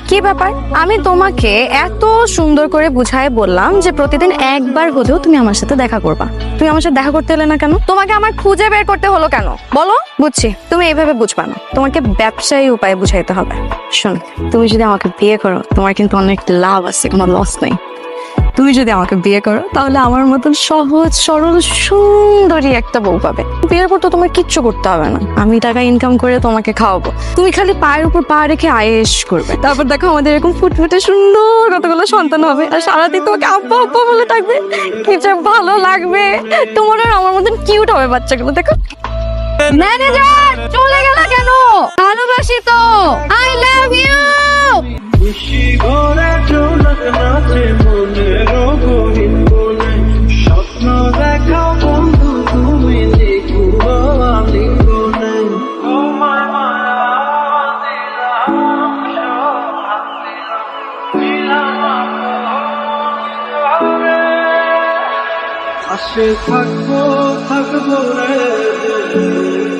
কি ব্যাপার? আমি তোমাকে এত সুন্দর করে বুঝায় বললাম যে প্রতিদিন একবার হলেও তুমি আমার সাথে দেখা করবা। তুমি আমার সাথে দেখা করতে এলে না কেন? তোমাকে আমার খুঁজে বের করতে হলো কেন বলো? বুঝছি তুমি এইভাবে বুঝবা না, তোমাকে ব্যবসায়ী উপায়ে বুঝাইতে হবে। শোনো, তুমি যদি আমাকে বিয়ে করো তোমার কিন্তু অনেক লাভ আছে, কোনো লস নেই। তুমি যদি আমাকে বিয়ে করো তাহলে আমার মতন সহজ সরল সুন্দরী একটা বউ পাবে। বিয়ের পর তো তোমার কিচ্ছু করতে হবে না, আমি টাকা ইনকাম করে তোমাকে খাওয়াবো। তুমি খালি পায়ের উপর পা রেখে আয়েশ করবে। তারপর দেখো আমাদের এরকম ফুটফুটে সুন্দর কতগুলো সন্তান হবে, আর সারাদিন তোমাকে আব্বা আব্বা বলে থাকবে। কি যে ভালো লাগবে, তোমার আর আমার মতন কিউট হবে বাচ্চাগুলো। দেখো ম্যানেজার চলে গেল কেন? ভালোবাসি তো, আই লাভ ইউ। খুশি ভরা চোখ নাচে মনের গহীন বনে, স্বপ্ন দেখাও বন্ধু তুমি দেখো আলিঙ্গনে। তোমার মায়া দিলাম সব হাত দিলাম, দিলাম আপনে। পাশে থাকবো থাকবো রে।